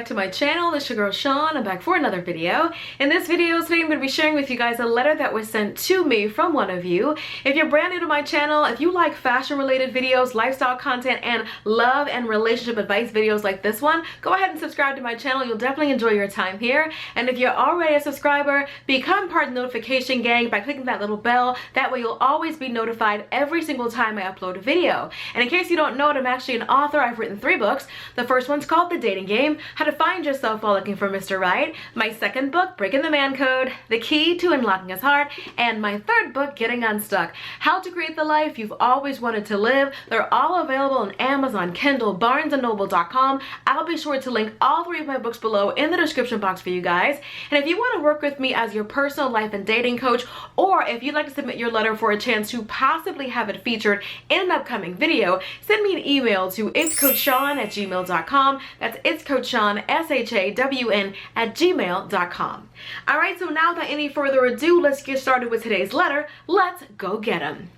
back to my channel. It's your girl Sean. I'm back for another video. In this video today, I'm going to be sharing with you guys a letter that was sent to me from one of you. If you're brand new to my channel, if you like fashion related videos, lifestyle content, and love and relationship advice videos like this one, go ahead and subscribe to my channel. You'll definitely enjoy your time here. And if you're already a subscriber, become part of the notification gang by clicking that little bell. That way you'll always be notified every single time I upload a video. And in case you don't know it, I'm actually an author. I've written 3 books. The first one's called The Dating Game, How to Find Yourself While Looking for Mr. Right. My second book, Breaking the Man Code, The Key to Unlocking His Heart. And my third book, Getting Unstuck, How to Create the Life You've Always Wanted to Live. They're all available on Amazon, Kindle, BarnesandNoble.com. I'll be sure to link all 3 of my books below in the description box for you guys. And if you want to work with me as your personal life and dating coach, or if you'd like to submit your letter for a chance to possibly have it featured in an upcoming video, send me an email to itscoachshawn@gmail.com. That's itscoachshawn, SHAWN @gmail.com. All right, so now without any further ado, let's get started with today's letter. Let's go get 'em.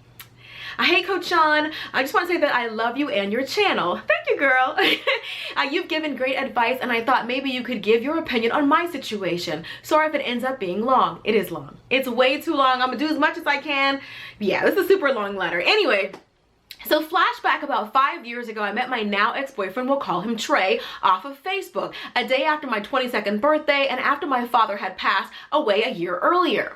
Hey Coach Sean, I just want to say that I love you and your channel. Thank you, girl. You've given great advice and I thought maybe you could give your opinion on my situation. Sorry if it ends up being long. It is long. It's way too long. I'm gonna do as much as I can. Yeah, this is a super long letter. Anyway, so flashback about 5 years ago, I met my now ex-boyfriend, we'll call him Trey, off of Facebook, a day after my 22nd birthday and after my father had passed away a year earlier.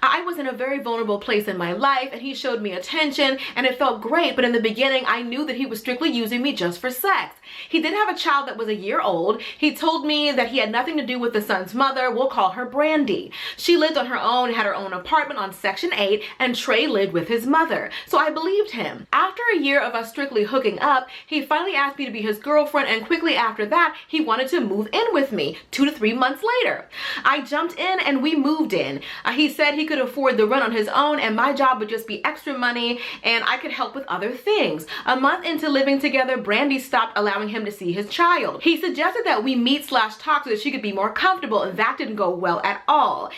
I was in a very vulnerable place in my life and he showed me attention and it felt great, but in the beginning I knew that he was strictly using me just for sex. He did have a child that was a year old. He told me that he had nothing to do with the son's mother. We'll call her Brandy. She lived on her own, had her own apartment on Section 8, and Trey lived with his mother. So I believed him. After a year of us strictly hooking up, he finally asked me to be his girlfriend, and quickly after that, he wanted to move in with me 2 to 3 months later. I jumped in and we moved in. He said he could afford the rent on his own and my job would just be extra money and I could help with other things. A month into living together, Brandy stopped allowing him to see his child. He suggested that we meet/talk so that she could be more comfortable, and that didn't go well at all.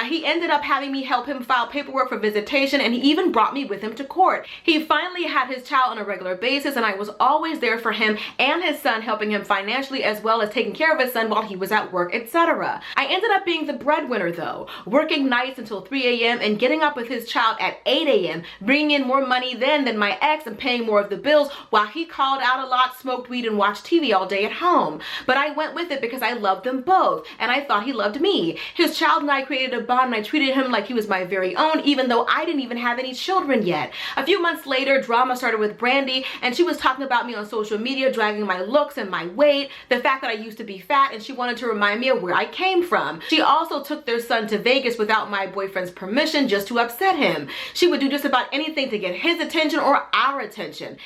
He ended up having me help him file paperwork for visitation, and he even brought me with him to court. He finally had his child on a regular basis and I was always there for him and his son, helping him financially as well as taking care of his son while he was at work, etc. I ended up being the breadwinner though, working nights until 3 a.m. and getting up with his child at 8 a.m., bringing in more money then than my ex and paying more of the bills while he called out a lot, smoked weed, and watched TV all day at home. But I went with it because I loved them both and I thought he loved me. His child and I created a bond and I treated him like he was my very own, even though I didn't even have any children yet. A few months later, drama started with Brandy and she was talking about me on social media, dragging my looks and my weight, the fact that I used to be fat, and she wanted to remind me of where I came from. She also took their son to Vegas without my boyfriend's permission just to upset him. She would do just about anything to get his attention or our attention.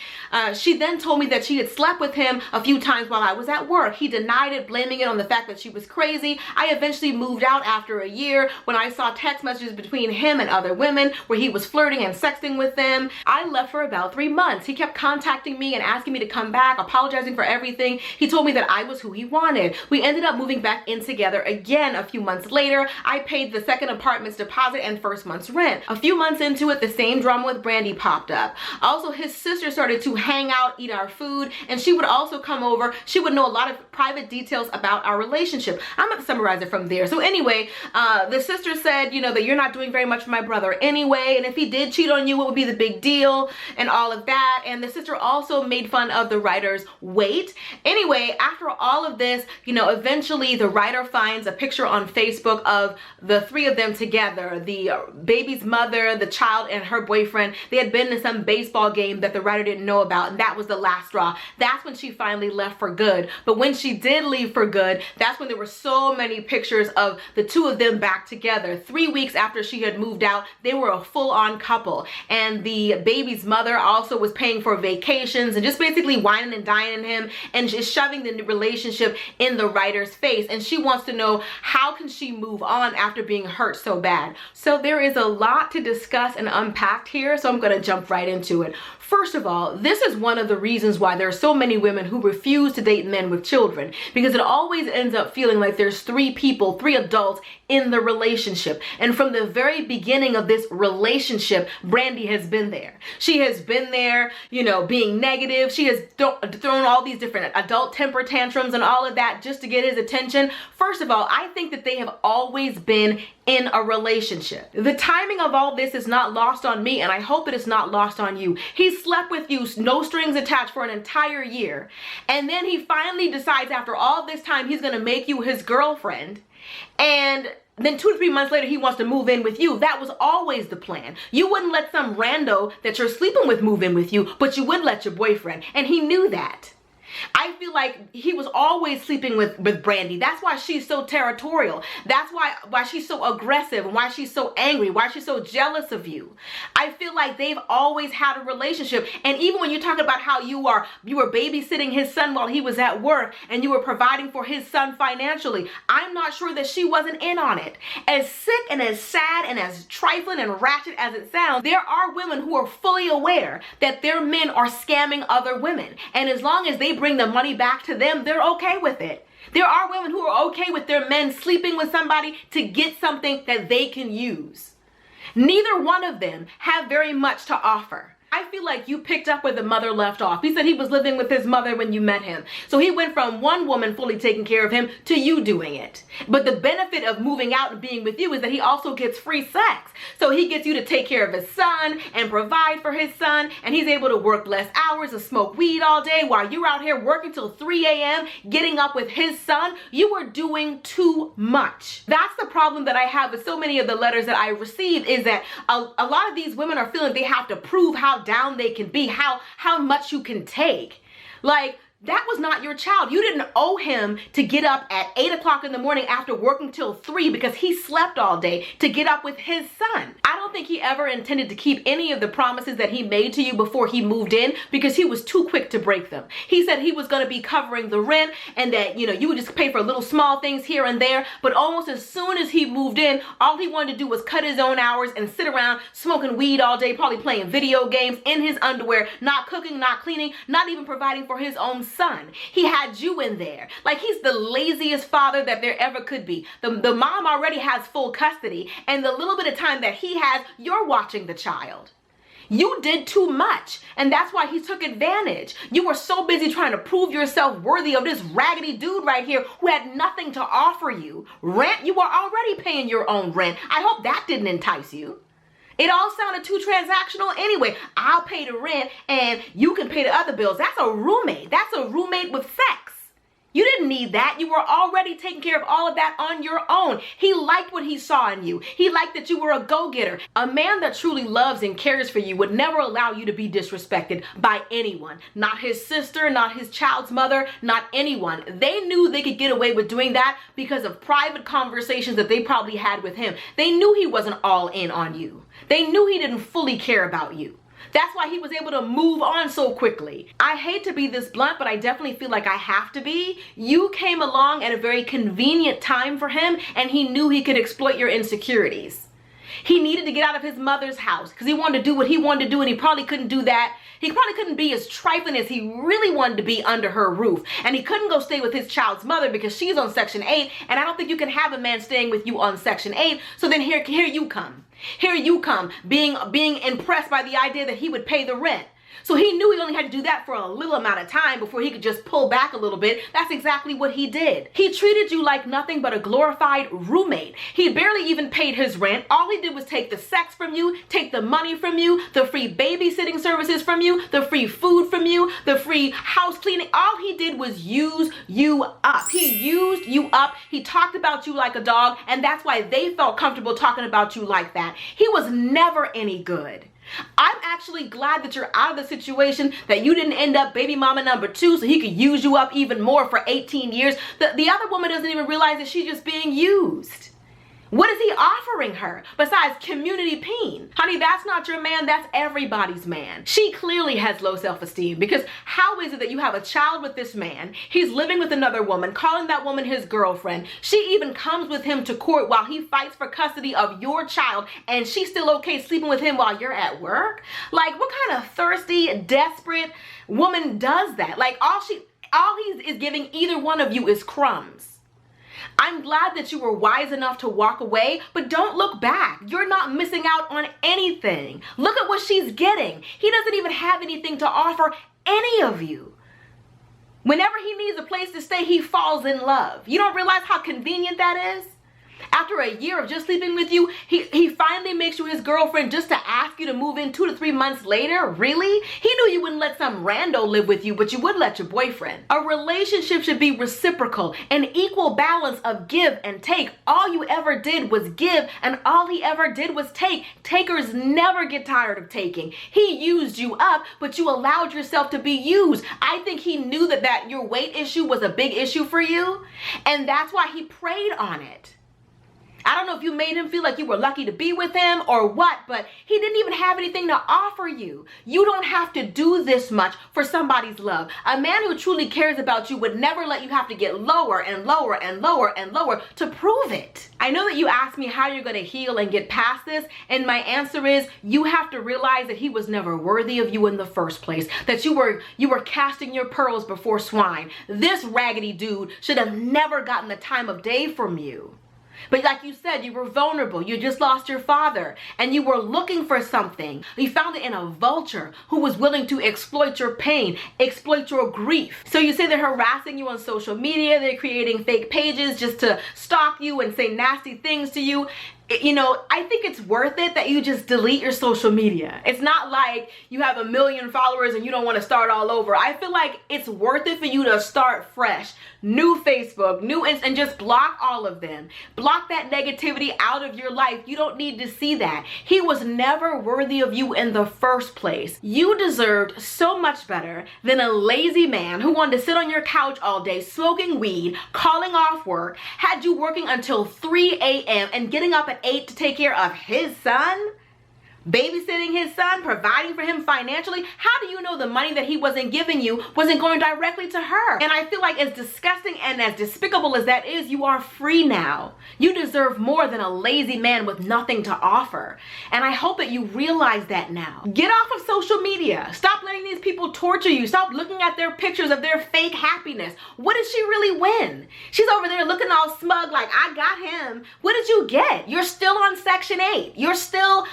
She then told me that she had slept with him a few times while I was at work. He denied it, blaming it on the fact that she was crazy. I eventually moved out after a year when I saw text messages between him and other women where he was flirting and sexting with them. I left for about 3 months. He kept contacting me and asking me to come back, apologizing for everything. He told me that I was who he wanted. We ended up moving back in together again a few months later. I paid the second apartment's deposit and first month's rent. A few months into it, the same drama with Brandy popped up. Also, his sister started to hang out, eat our food, and she would also come over. She would know a lot of private details about our relationship. I'm going to summarize it from there. So anyway, the sister said, you know, that you're not doing very much for my brother anyway, and if he did cheat on you, what would be the big deal, and all of that. And the sister also made fun of the writer's weight. Anyway, after all of this, you know, eventually the writer finds a picture on Facebook of the 3 of them together, the baby's mother, the child, and her boyfriend. They had been to some baseball game that the writer didn't know about, and that was the last straw. That's when she finally left for good. But when she did leave for good, that's when there were so many pictures of the 2 of them back together. 3 weeks after she had moved out, they were a full-on couple, and the baby's mother also was paying for vacations and just basically whining and dining him and just shoving the relationship in the writer's face. And she wants to know, how can she move on after being hurt so bad? had. So there is a lot to discuss and unpack here, so I'm going to jump right into it. First of all, this is one of the reasons why there are so many women who refuse to date men with children, because it always ends up feeling like there's three people, three adults in the relationship. And from the very beginning of this relationship, Brandy has been there. She has been there, you know, being negative. She has thrown all these different adult temper tantrums and all of that just to get his attention. First of all, I think that they have always been in a relationship. The timing of all this is not lost on me, and I hope it is not lost on you. He slept with you, no strings attached, for an entire year. And then he finally decides after all this time he's gonna make you his girlfriend. And then 2 to 3 months later, he wants to move in with you. That was always the plan. You wouldn't let some rando that you're sleeping with move in with you, but you would let your boyfriend. And he knew that. I feel like he was always sleeping with Brandy. That's why she's so territorial. That's why she's so aggressive, and why she's so angry, why she's so jealous of you. I feel like they've always had a relationship. And even when you talk about how you were babysitting his son while he was at work and you were providing for his son financially, I'm not sure that she wasn't in on it. As sick and as sad and as trifling and ratchet as it sounds, there are women who are fully aware that their men are scamming other women. And as long as they bring the money back to them, they're okay with it. There are women who are okay with their men sleeping with somebody to get something that they can use. Neither one of them have very much to offer. I feel like you picked up where the mother left off. He said he was living with his mother when you met him. So he went from one woman fully taking care of him to you doing it. But the benefit of moving out and being with you is that he also gets free sex. So he gets you to take care of his son and provide for his son. And he's able to work less hours and smoke weed all day while you're out here working till 3 a.m. getting up with his son. You are doing too much. That's the problem that I have with so many of the letters that I received, is that a lot of these women are feeling they have to prove how down they can be, how much you can take. Like, that was not your child. You didn't owe him to get up at 8 o'clock in the morning after working till 3 because he slept all day to get up with his son. I don't think he ever intended to keep any of the promises that he made to you before he moved in, because he was too quick to break them. He said he was going to be covering the rent and that, you know, you would just pay for little small things here and there. But almost as soon as he moved in, all he wanted to do was cut his own hours and sit around smoking weed all day, probably playing video games in his underwear, not cooking, not cleaning, not even providing for his own son. He had you in there. Like, he's the laziest father that there ever could be. The mom already has full custody, and the little bit of time that he has, you're watching the child. You did too much, and that's why he took advantage. You were so busy trying to prove yourself worthy of this raggedy dude right here who had nothing to offer you. Rent, you were already paying your own rent. I hope that didn't entice you. It all sounded too transactional anyway. I'll pay the rent and you can pay the other bills. That's a roommate. That's a roommate with sex. You didn't need that. You were already taking care of all of that on your own. He liked what he saw in you. He liked that you were a go-getter. A man that truly loves and cares for you would never allow you to be disrespected by anyone. Not his sister, not his child's mother, not anyone. They knew they could get away with doing that because of private conversations that they probably had with him. They knew he wasn't all in on you. They knew he didn't fully care about you. That's why he was able to move on so quickly. I hate to be this blunt, but I definitely feel like I have to be. You came along at a very convenient time for him, and he knew he could exploit your insecurities. He needed to get out of his mother's house because he wanted to do what he wanted to do, and he probably couldn't do that. He probably couldn't be as trifling as he really wanted to be under her roof. And he couldn't go stay with his child's mother because she's on Section 8, and I don't think you can have a man staying with you on Section 8. So then here you come. Here you come, being impressed by the idea that he would pay the rent. So he knew he only had to do that for a little amount of time before he could just pull back a little bit. That's exactly what he did. He treated you like nothing but a glorified roommate. He barely even paid his rent. All he did was take the sex from you, take the money from you, the free babysitting services from you, the free food from you, the free house cleaning. All he did was use you up. He used you up. He talked about you like a dog, and that's why they felt comfortable talking about you like that. He was never any good. I'm actually glad that you're out of the situation, that you didn't end up baby mama number 2 so he could use you up even more for 18 years. The other woman doesn't even realize that she's just being used. What is he offering her besides community peen? Honey, that's not your man, that's everybody's man. She clearly has low self-esteem, because how is it that you have a child with this man, he's living with another woman, calling that woman his girlfriend, she even comes with him to court while he fights for custody of your child, and she's still okay sleeping with him while you're at work? Like, what kind of thirsty, desperate woman does that? Like, all he is giving either one of you is crumbs. I'm glad that you were wise enough to walk away, but don't look back. You're not missing out on anything. Look at what she's getting. He doesn't even have anything to offer any of you. Whenever he needs a place to stay, he falls in love. You don't realize how convenient that is? After a year of just sleeping with you, he finally makes you his girlfriend just to ask you to move in 2 to 3 months later? Really? He knew you wouldn't let some rando live with you, but you would let your boyfriend. A relationship should be reciprocal, an equal balance of give and take. All you ever did was give, and all he ever did was take. Takers never get tired of taking. He used you up, but you allowed yourself to be used. I think he knew that your weight issue was a big issue for you, and that's why he preyed on it. I don't know if you made him feel like you were lucky to be with him or what, but he didn't even have anything to offer you. You don't have to do this much for somebody's love. A man who truly cares about you would never let you have to get lower and lower and lower and lower to prove it. I know that you asked me how you're going to heal and get past this, and my answer is you have to realize that he was never worthy of you in the first place, that you were casting your pearls before swine. This raggedy dude should have never gotten the time of day from you. But like you said, you were vulnerable. You just lost your father and you were looking for something. You found it in a vulture who was willing to exploit your pain, exploit your grief. So you say they're harassing you on social media. They're creating fake pages just to stalk you and say nasty things to you. You know, I think it's worth it that you just delete your social media. It's not like you have 1 million followers and you don't want to start all over. I feel like it's worth it for you to start fresh. New Facebook, new and just block all of them. Block that negativity out of your life. You don't need to see that. He was never worthy of you in the first place. You deserved so much better than a lazy man who wanted to sit on your couch all day smoking weed, calling off work, had you working until 3 a.m. and getting up at 8 to take care of his son, babysitting his son, providing for him financially. How do you know the money that he wasn't giving you wasn't going directly to her? And I feel like as disgusting and as despicable as that is, you are free now. You deserve more than a lazy man with nothing to offer. And I hope that you realize that now. Get off of social media. Stop letting these people torture you. Stop looking at their pictures of their fake happiness. What did she really win? She's over there looking all smug like, I got him. What did you get? You're still on Section 8. You're still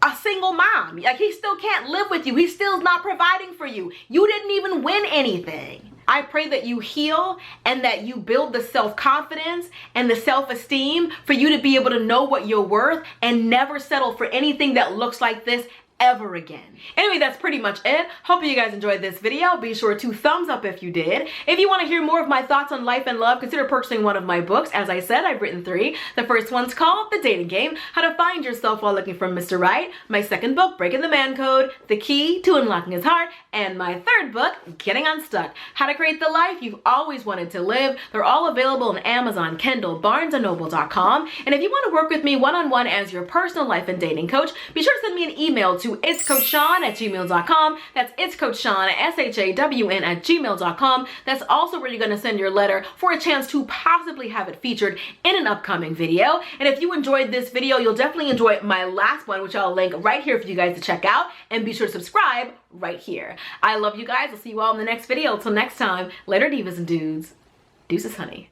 a single mom. Like, he still can't live with you. He still's not providing for you. You didn't even win anything. I pray that you heal and that you build the self-confidence and the self-esteem for you to be able to know what you're worth and never settle for anything that looks like this ever again. Anyway, that's pretty much it. Hope you guys enjoyed this video. Be sure to thumbs up if you did. If you want to hear more of my thoughts on life and love, consider purchasing one of my books. As I said, I've written 3. The first one's called The Dating Game: How to Find Yourself While Looking for Mr. Right. My second book, Breaking the Man Code: The Key to Unlocking His Heart. And my third book, Getting Unstuck: How to Create the Life You've Always Wanted to Live. They're all available on Amazon, Kindle, BarnesandNoble.com. And if you want to work with me one-on-one as your personal life and dating coach, be sure to send me an email to itscoachshawn@gmail.com. That's itscoachshawn, SHAWN@gmail.com. That's also where you're going to send your letter for a chance to possibly have it featured in an upcoming video. And if you enjoyed this video, you'll definitely enjoy my last one, which I'll link right here for you guys to check out. And be sure to subscribe right here. I love you guys. I'll see you all in the next video. Until next time, later divas and dudes. Deuces, honey.